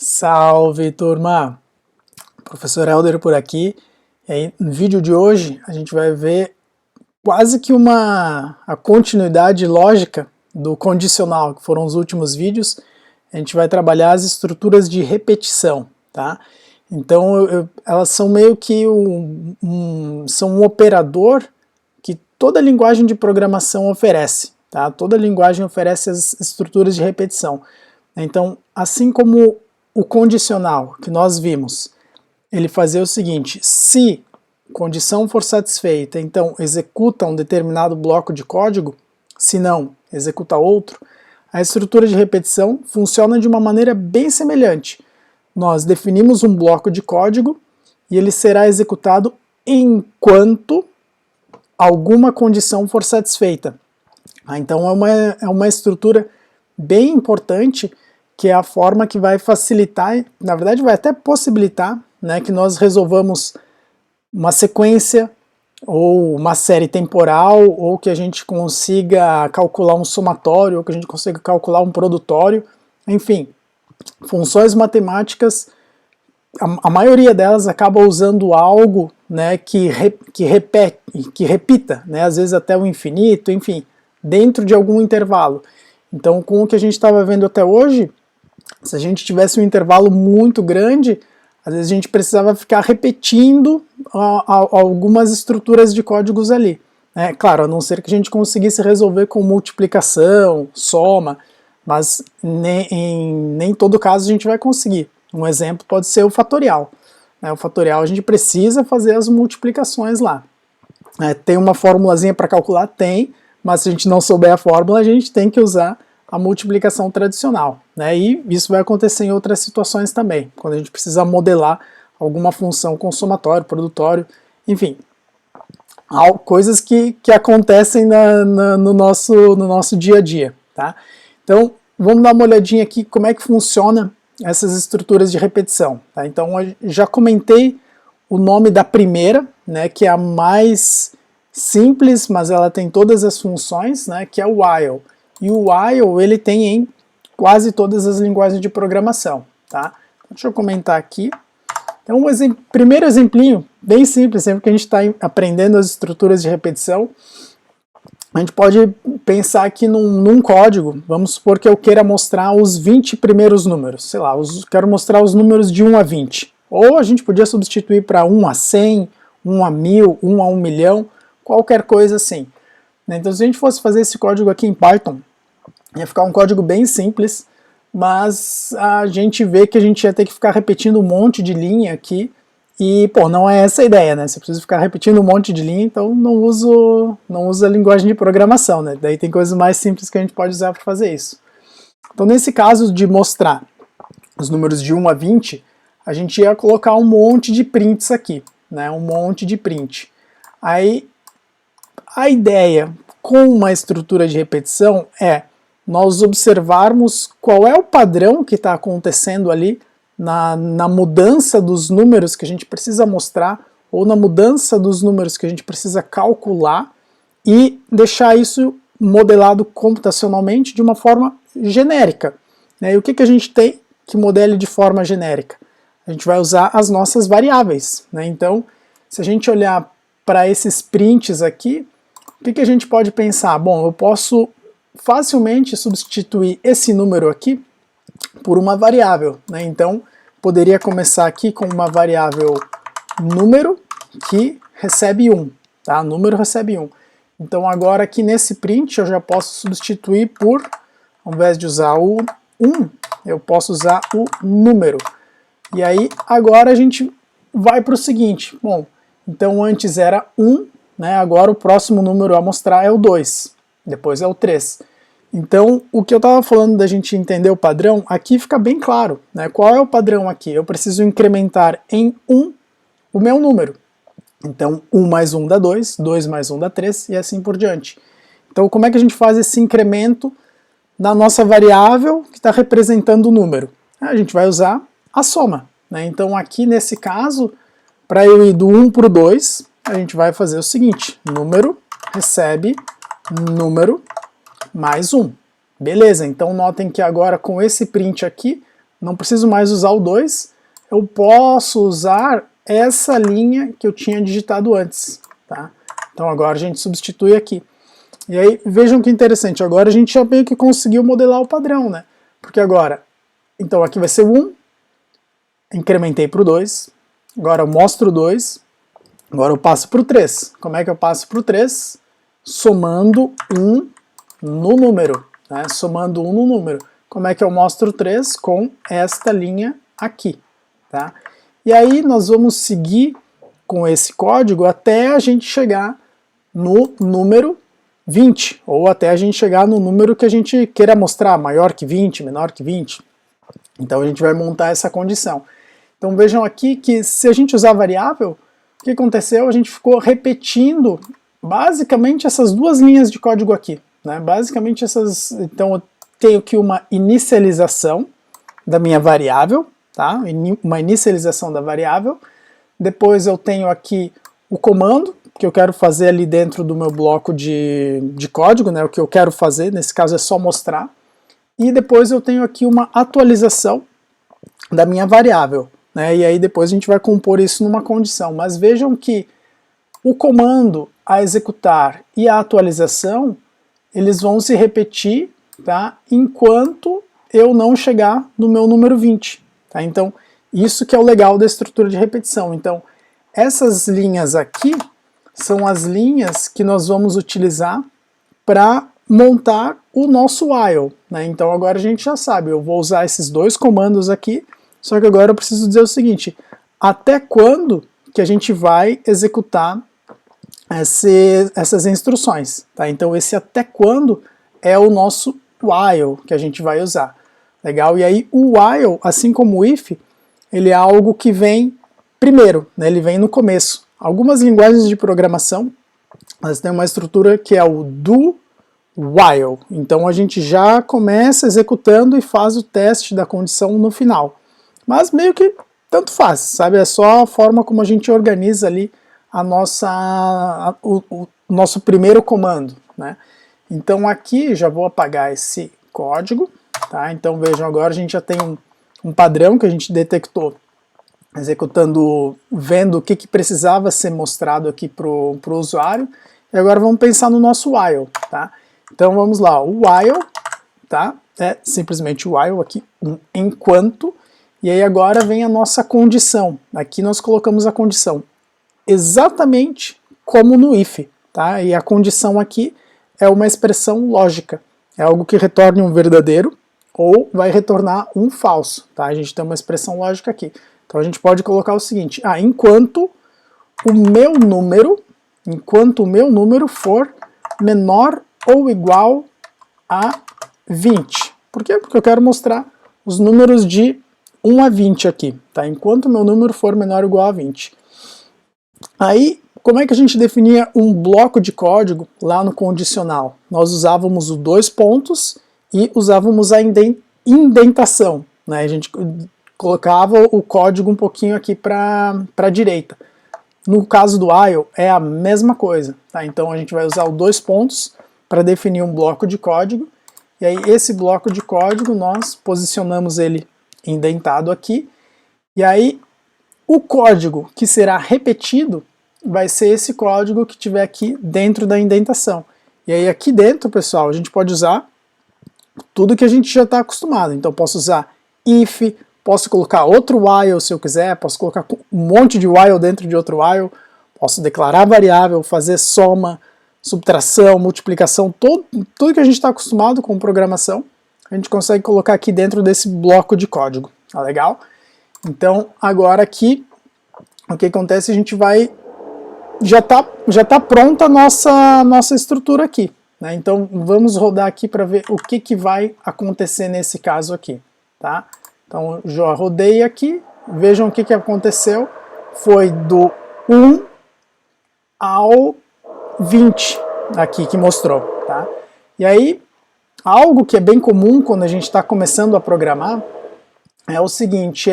Salve, turma! Professor Helder por aqui. E aí, no vídeo de hoje a gente vai ver quase que a continuidade lógica do condicional, que foram os últimos vídeos. A gente vai trabalhar as estruturas de repetição, tá? Então elas são meio que são um operador que toda linguagem de programação oferece, tá? Toda linguagem oferece as estruturas de repetição. Então, assim como o condicional que nós vimos, ele fazia o seguinte: se condição for satisfeita, então executa um determinado bloco de código, se não, executa outro. A estrutura de repetição funciona de uma maneira bem semelhante. Nós definimos um bloco de código e ele será executado enquanto alguma condição for satisfeita. Então é uma estrutura bem importante, que é a forma que vai facilitar, na verdade vai até possibilitar, né, que nós resolvamos uma sequência ou uma série temporal, ou que a gente consiga calcular um somatório, ou que a gente consiga calcular um produtório, enfim, funções matemáticas, a maioria delas acaba usando algo, né, que repita, né, às vezes até o infinito, enfim, dentro de algum intervalo. Então, com o que a gente estava vendo até hoje, se a gente tivesse um intervalo muito grande, às vezes a gente precisava ficar repetindo algumas estruturas de códigos ali. Claro, a não ser que a gente conseguisse resolver com multiplicação, soma, mas nem todo caso a gente vai conseguir. Um exemplo pode ser o fatorial. O fatorial a gente precisa fazer as multiplicações lá. Tem uma formulazinha para calcular? Tem, mas se a gente não souber a fórmula, a gente tem que usar a multiplicação tradicional, né? E isso vai acontecer em outras situações também, quando a gente precisa modelar alguma função com somatório, produtório, enfim, coisas que acontecem no nosso dia a dia, tá? Então, vamos dar uma olhadinha aqui como é que funciona essas estruturas de repetição, tá? Então, eu já comentei o nome da primeira, né, que é a mais simples, mas ela tem todas as funções, né, que é o while. E o while ele tem em quase todas as linguagens de programação, tá? Deixa eu comentar aqui. Então, primeiro exemplinho, bem simples, sempre que a gente está aprendendo as estruturas de repetição, a gente pode pensar aqui num código. Vamos supor que eu queira mostrar os 20 primeiros números, sei lá, quero mostrar os números de 1 a 20. Ou a gente podia substituir para 1 a 100, 1 a 1000, 1 a 1 milhão, qualquer coisa assim. Então, se a gente fosse fazer esse código aqui em Python, ia ficar um código bem simples, mas a gente vê que a gente ia ter que ficar repetindo um monte de linha aqui, e, pô, não é essa a ideia, né? Você precisa ficar repetindo um monte de linha, então não uso a linguagem de programação, né? Daí tem coisas mais simples que a gente pode usar para fazer isso. Então, nesse caso de mostrar os números de 1 a 20, a gente ia colocar um monte de prints aqui, né? Um monte de print. Aí, a ideia com uma estrutura de repetição é nós observarmos qual é o padrão que está acontecendo ali na mudança dos números que a gente precisa mostrar, ou na mudança dos números que a gente precisa calcular, e deixar isso modelado computacionalmente de uma forma genérica. E o que a gente tem que modele de forma genérica? A gente vai usar as nossas variáveis. Então, se a gente olhar para esses prints aqui, o que a gente pode pensar? Bom, eu posso facilmente substituir esse número aqui por uma variável, né? Então, poderia começar aqui com uma variável número que recebe 1, tá? Número recebe 1. Então, agora aqui nesse print eu já posso substituir por, ao invés de usar o 1, eu posso usar o número. E aí, agora a gente vai para o seguinte, bom, então antes era 1, né? Agora o próximo número a mostrar é o 2. Depois é o 3. Então, o que eu estava falando da gente entender o padrão, aqui fica bem claro, né? Qual é o padrão aqui? Eu preciso incrementar em 1 o meu número. Então, 1 mais 1 dá 2, 2 mais 1 dá 3 e assim por diante. Então, como é que a gente faz esse incremento na nossa variável que está representando o número? A gente vai usar a soma, né? Então, aqui nesse caso, para eu ir do 1 para o 2, a gente vai fazer o seguinte: número recebe número mais 1. Beleza, então notem que agora com esse print aqui, não preciso mais usar o 2, eu posso usar essa linha que eu tinha digitado antes, tá? Então agora a gente substitui aqui. E aí, vejam que interessante, agora a gente já meio que conseguiu modelar o padrão, né? Porque agora, então aqui vai ser o 1, incrementei para o 2, agora eu mostro o 2, agora eu passo para o 3. Como é que eu passo para o 3? Somando 1 no número, né? Somando 1 no número. Como é que eu mostro o 3? Com esta linha aqui, tá? E aí nós vamos seguir com esse código até a gente chegar no número 20, ou até a gente chegar no número que a gente queira mostrar, maior que 20, menor que 20. Então a gente vai montar essa condição. Então vejam aqui que se a gente usar variável, o que aconteceu? A gente ficou repetindo basicamente essas duas linhas de código aqui, né? Basicamente essas, então eu tenho aqui uma inicialização da minha variável, tá? Uma inicialização da variável. Depois eu tenho aqui o comando, que eu quero fazer ali dentro do meu bloco de código, né? O que eu quero fazer, nesse caso é só mostrar. E depois eu tenho aqui uma atualização da minha variável, né? E aí depois a gente vai compor isso numa condição. Mas vejam que o comando a executar e a atualização, eles vão se repetir, tá? Enquanto eu não chegar no meu número 20. Tá? Então, isso que é o legal da estrutura de repetição. Então, essas linhas aqui são as linhas que nós vamos utilizar para montar o nosso while, né? Então agora a gente já sabe, eu vou usar esses dois comandos aqui, só que agora eu preciso dizer o seguinte, até quando que a gente vai executar essas instruções, tá? Então esse até quando é o nosso while que a gente vai usar, legal? E aí o while, assim como o if, ele é algo que vem primeiro, né? Ele vem no começo. Algumas linguagens de programação, elas têm uma estrutura que é o do while. Então a gente já começa executando e faz o teste da condição no final. Mas meio que tanto faz, sabe? É só a forma como a gente organiza ali o nosso primeiro comando, né? Então aqui já vou apagar esse código, tá? Então vejam, agora a gente já tem um padrão que a gente detectou executando, vendo o que precisava ser mostrado aqui para o usuário, e agora vamos pensar no nosso while, tá? Então vamos lá, o while, tá? É simplesmente o while aqui, enquanto, e aí agora vem a nossa condição, aqui nós colocamos a condição, exatamente como no if, tá? E a condição aqui é uma expressão lógica, é algo que retorne um verdadeiro, ou vai retornar um falso, tá? A gente tem uma expressão lógica aqui. Então a gente pode colocar o seguinte, enquanto o meu número for menor ou igual a 20. Por quê? Porque eu quero mostrar os números de 1 a 20 aqui, tá? Enquanto o meu número for menor ou igual a 20. Aí, como é que a gente definia um bloco de código lá no condicional? Nós usávamos o 2 pontos e usávamos a indentação, né? A gente colocava o código um pouquinho aqui para a direita. No caso do while é a mesma coisa, tá? Então a gente vai usar o 2 pontos para definir um bloco de código, e aí esse bloco de código nós posicionamos ele indentado aqui, e aí o código que será repetido vai ser esse código que tiver aqui dentro da indentação. E aí aqui dentro, pessoal, a gente pode usar tudo que a gente já está acostumado. Então posso usar if, posso colocar outro while se eu quiser, posso colocar um monte de while dentro de outro while, posso declarar variável, fazer soma, subtração, multiplicação, tudo que a gente está acostumado com programação, a gente consegue colocar aqui dentro desse bloco de código, tá legal? Então agora aqui, o que acontece, a gente vai, já tá pronta a nossa estrutura aqui, né? Então vamos rodar aqui para ver o que vai acontecer nesse caso aqui, tá? Então já rodei aqui, vejam o que aconteceu, foi do 1 ao 20 aqui que mostrou, tá? E aí, algo que é bem comum quando a gente está começando a programar é o seguinte,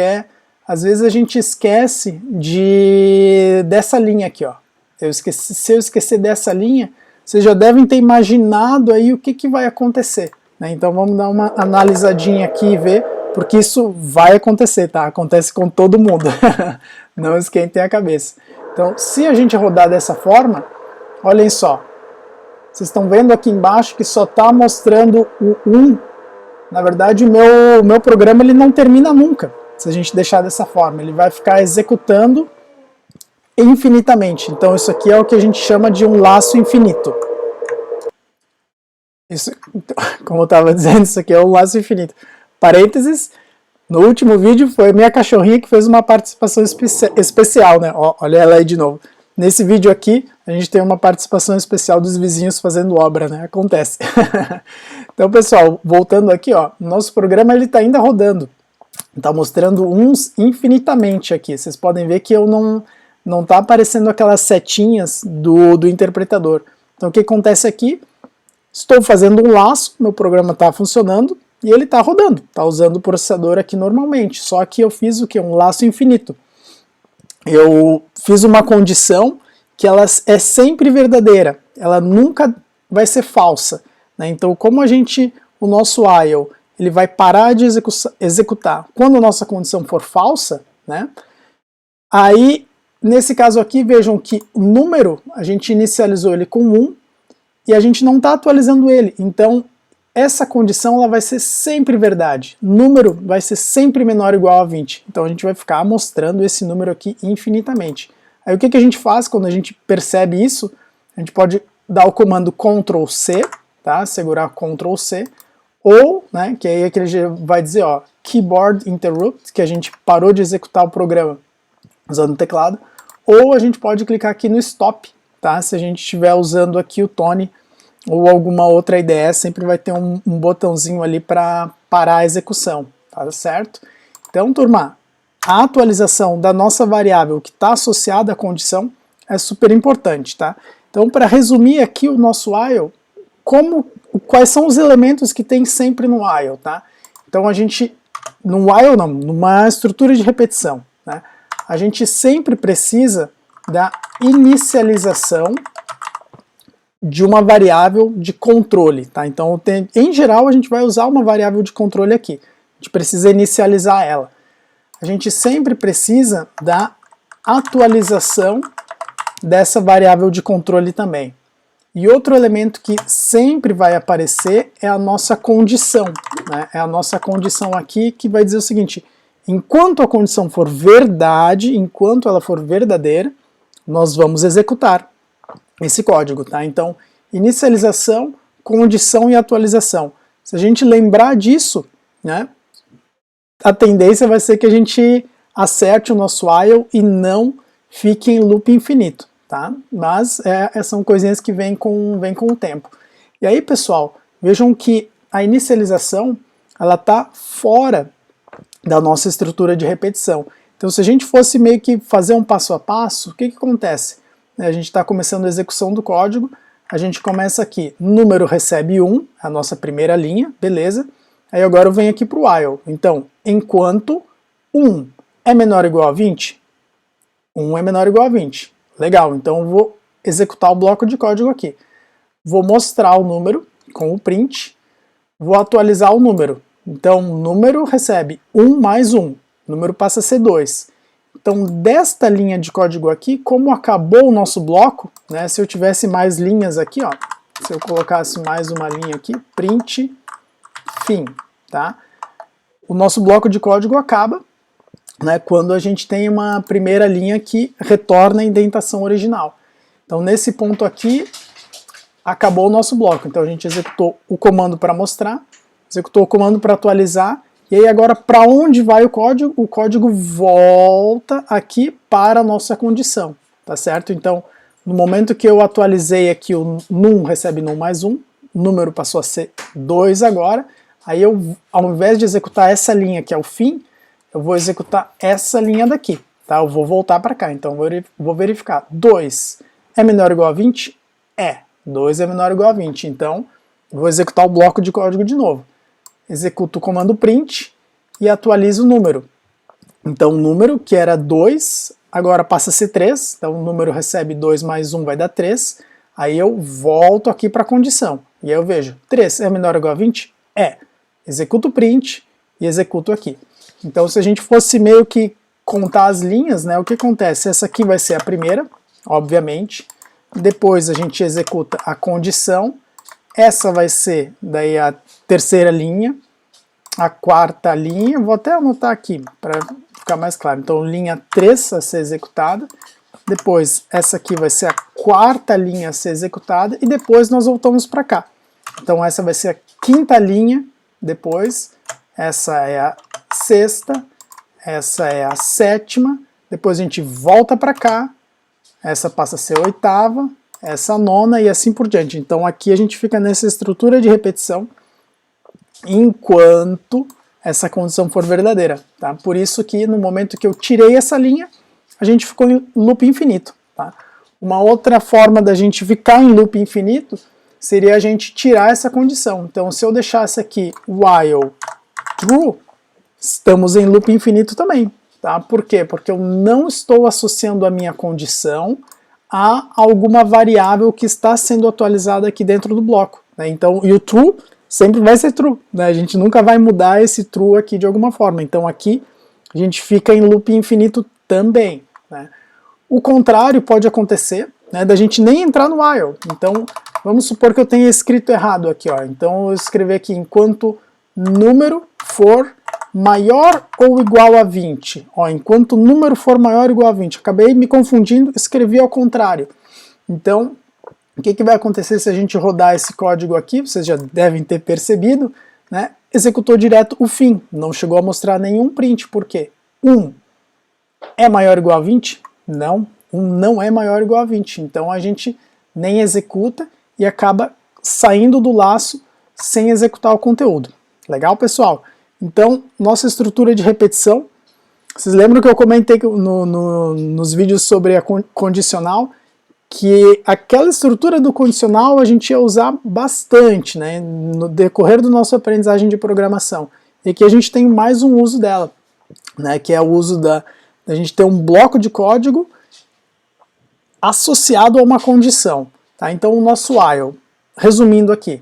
às vezes a gente esquece dessa linha aqui, ó. Se eu esquecer dessa linha, vocês já devem ter imaginado aí o que vai acontecer, né? Então vamos dar uma analisadinha aqui e ver porque isso vai acontecer, tá? Acontece com todo mundo, não esquentem a cabeça. Então, se a gente rodar dessa forma, olhem só, vocês estão vendo aqui embaixo que só está mostrando o 1. Na verdade, o meu programa ele não termina nunca, se a gente deixar dessa forma. Ele vai ficar executando infinitamente. Então isso aqui é o que a gente chama de um laço infinito. Isso, como eu estava dizendo, isso aqui é um laço infinito. Parênteses, no último vídeo foi minha cachorrinha que fez uma participação especial, né? Ó, olha ela aí de novo. Nesse vídeo aqui, a gente tem uma participação especial dos vizinhos fazendo obra, né? Acontece. Então, pessoal, voltando aqui, ó, nosso programa ele está ainda rodando. Está mostrando uns infinitamente aqui. Vocês podem ver que eu não está aparecendo aquelas setinhas do interpretador. Então, o que acontece aqui? Estou fazendo um laço, meu programa está funcionando e ele está rodando. Está usando o processador aqui normalmente. Só que eu fiz o que? Um laço infinito. Eu fiz uma condição que ela é sempre verdadeira, ela nunca vai ser falsa, né? Então, como o nosso while, ele vai parar de executar quando a nossa condição for falsa, né? Aí, nesse caso aqui, vejam que o número, a gente inicializou ele com 1 e a gente não está atualizando ele, então essa condição ela vai ser sempre verdade. Número vai ser sempre menor ou igual a 20. Então a gente vai ficar mostrando esse número aqui infinitamente. Aí o que a gente faz quando a gente percebe isso? A gente pode dar o comando Ctrl C, tá? Segurar Ctrl C, ou, né, que aí é que ele vai dizer, ó, Keyboard Interrupt, que a gente parou de executar o programa usando o teclado, ou a gente pode clicar aqui no Stop, tá? Se a gente estiver usando aqui o Tone ou alguma outra IDE, sempre vai ter um botãozinho ali para parar a execução, tá certo? Então, turma, a atualização da nossa variável que está associada à condição é super importante, tá? Então, para resumir aqui o nosso while, quais são os elementos que tem sempre no while, tá? Então, numa estrutura de repetição, né? A gente sempre precisa da inicialização de uma variável de controle, tá? Então, em geral, a gente vai usar uma variável de controle aqui. A gente precisa inicializar ela. A gente sempre precisa da atualização dessa variável de controle também. E outro elemento que sempre vai aparecer é a nossa condição, né? É a nossa condição aqui que vai dizer o seguinte: enquanto a condição for verdade, enquanto ela for verdadeira, nós vamos executar esse código, tá? Então, inicialização, condição e atualização. Se a gente lembrar disso, né, a tendência vai ser que a gente acerte o nosso while e não fique em loop infinito, tá? Mas são coisinhas que vêm com o tempo. E aí, pessoal, vejam que a inicialização, ela está fora da nossa estrutura de repetição. Então, se a gente fosse meio que fazer um passo a passo, o que acontece? A gente está começando a execução do código, a gente começa aqui, número recebe 1, a nossa primeira linha, beleza. Aí agora eu venho aqui para o while. Então, enquanto 1 é menor ou igual a 20, 1 é menor ou igual a 20. Legal, então eu vou executar o bloco de código aqui. Vou mostrar o número com o print, vou atualizar o número. Então, o número recebe 1 mais 1, o número passa a ser 2. Então, desta linha de código aqui, como acabou o nosso bloco, né, se eu tivesse mais linhas aqui, ó, se eu colocasse mais uma linha aqui, print, fim, tá? O nosso bloco de código acaba, né, quando a gente tem uma primeira linha que retorna a indentação original. Então, nesse ponto aqui, acabou o nosso bloco. Então, a gente executou o comando para mostrar, executou o comando para atualizar, e aí agora para onde vai o código? O código volta aqui para a nossa condição, tá certo? Então, no momento que eu atualizei aqui o num recebe num mais 1, o número passou a ser 2 agora, aí eu, ao invés de executar essa linha que é o fim, eu vou executar essa linha daqui, tá? Eu vou voltar para cá, então eu vou verificar. 2 é menor ou igual a 20? É. 2 é menor ou igual a 20, então eu vou executar o bloco de código de novo. Executo o comando print e atualizo o número. Então o número, que era 2, agora passa a ser 3, então o número recebe 2 mais 1 vai dar 3, aí eu volto aqui para a condição, e aí eu vejo, 3 é menor ou igual a 20? É. Executo o print e executo aqui. Então se a gente fosse meio que contar as linhas, né, o que acontece? Essa aqui vai ser a primeira, obviamente, depois a gente executa a condição, essa vai ser daí a terceira linha, a quarta linha, vou até anotar aqui para ficar mais claro, então linha 3 a ser executada, depois essa aqui vai ser a quarta linha a ser executada, e depois nós voltamos para cá. Então essa vai ser a quinta linha, depois essa é a sexta, essa é a sétima, depois a gente volta para cá, essa passa a ser a oitava, essa a nona e assim por diante. Então aqui a gente fica nessa estrutura de repetição enquanto essa condição for verdadeira, tá? Por isso que no momento que eu tirei essa linha, a gente ficou em loop infinito, tá? Uma outra forma da gente ficar em loop infinito seria a gente tirar essa condição. Então se eu deixasse aqui while true, estamos em loop infinito também, tá? Por quê? Porque eu não estou associando a minha condição a alguma variável que está sendo atualizada aqui dentro do bloco, né? Então, e o true sempre vai ser true, né? A gente nunca vai mudar esse true aqui de alguma forma. Então aqui a gente fica em loop infinito também, né? O contrário pode acontecer, né, da gente nem entrar no while. Então vamos supor que eu tenha escrito errado aqui, ó. Então eu escrevi aqui enquanto número for maior ou igual a 20. Ó, enquanto o número for maior ou igual a 20. Acabei me confundindo, escrevi ao contrário. Então, o que vai acontecer se a gente rodar esse código aqui? Vocês já devem ter percebido, né? Executou direto o fim, não chegou a mostrar nenhum print. Por quê? 1 é maior ou igual a 20? Não, 1 não é maior ou igual a 20. Então a gente nem executa e acaba saindo do laço sem executar o conteúdo. Legal, pessoal? Então, nossa estrutura de repetição, vocês lembram que eu comentei nos vídeos sobre a condicional, que aquela estrutura do condicional a gente ia usar bastante, né, no decorrer do nosso aprendizagem de programação. E aqui a gente tem mais um uso dela, né, que é o uso da gente ter um bloco de código associado a uma condição. Tá? Então o nosso while, resumindo aqui,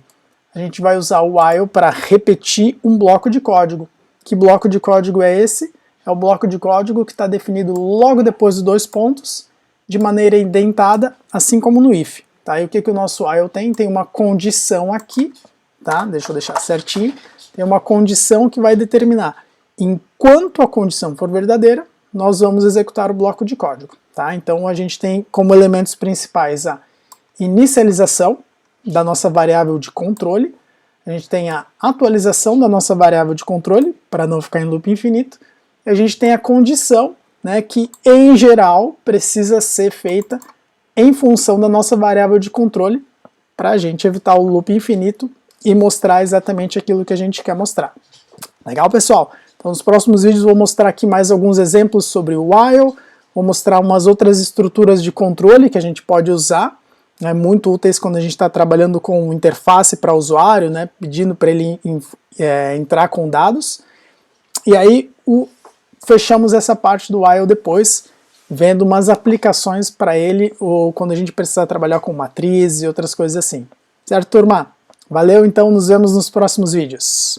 a gente vai usar o while para repetir um bloco de código. Que bloco de código é esse? É o bloco de código que está definido logo depois dos dois pontos, de maneira indentada, assim como no if. Tá? E o que o nosso while tem? Tem uma condição aqui, tá? Deixa eu deixar certinho. Tem uma condição que vai determinar. Enquanto a condição for verdadeira, nós vamos executar o bloco de código. Tá? Então a gente tem como elementos principais a inicialização da nossa variável de controle, a gente tem a atualização da nossa variável de controle, para não ficar em loop infinito, e a gente tem a condição, né, que em geral precisa ser feita em função da nossa variável de controle, para a gente evitar o loop infinito e mostrar exatamente aquilo que a gente quer mostrar. Legal, pessoal? Então nos próximos vídeos eu vou mostrar aqui mais alguns exemplos sobre o while, vou mostrar umas outras estruturas de controle que a gente pode usar, né, muito úteis quando a gente está trabalhando com interface para usuário, né, pedindo para ele entrar com dados. E aí fechamos essa parte do while depois, vendo umas aplicações para ele, ou quando a gente precisar trabalhar com matriz e outras coisas assim. Certo, turma? Valeu, então nos vemos nos próximos vídeos.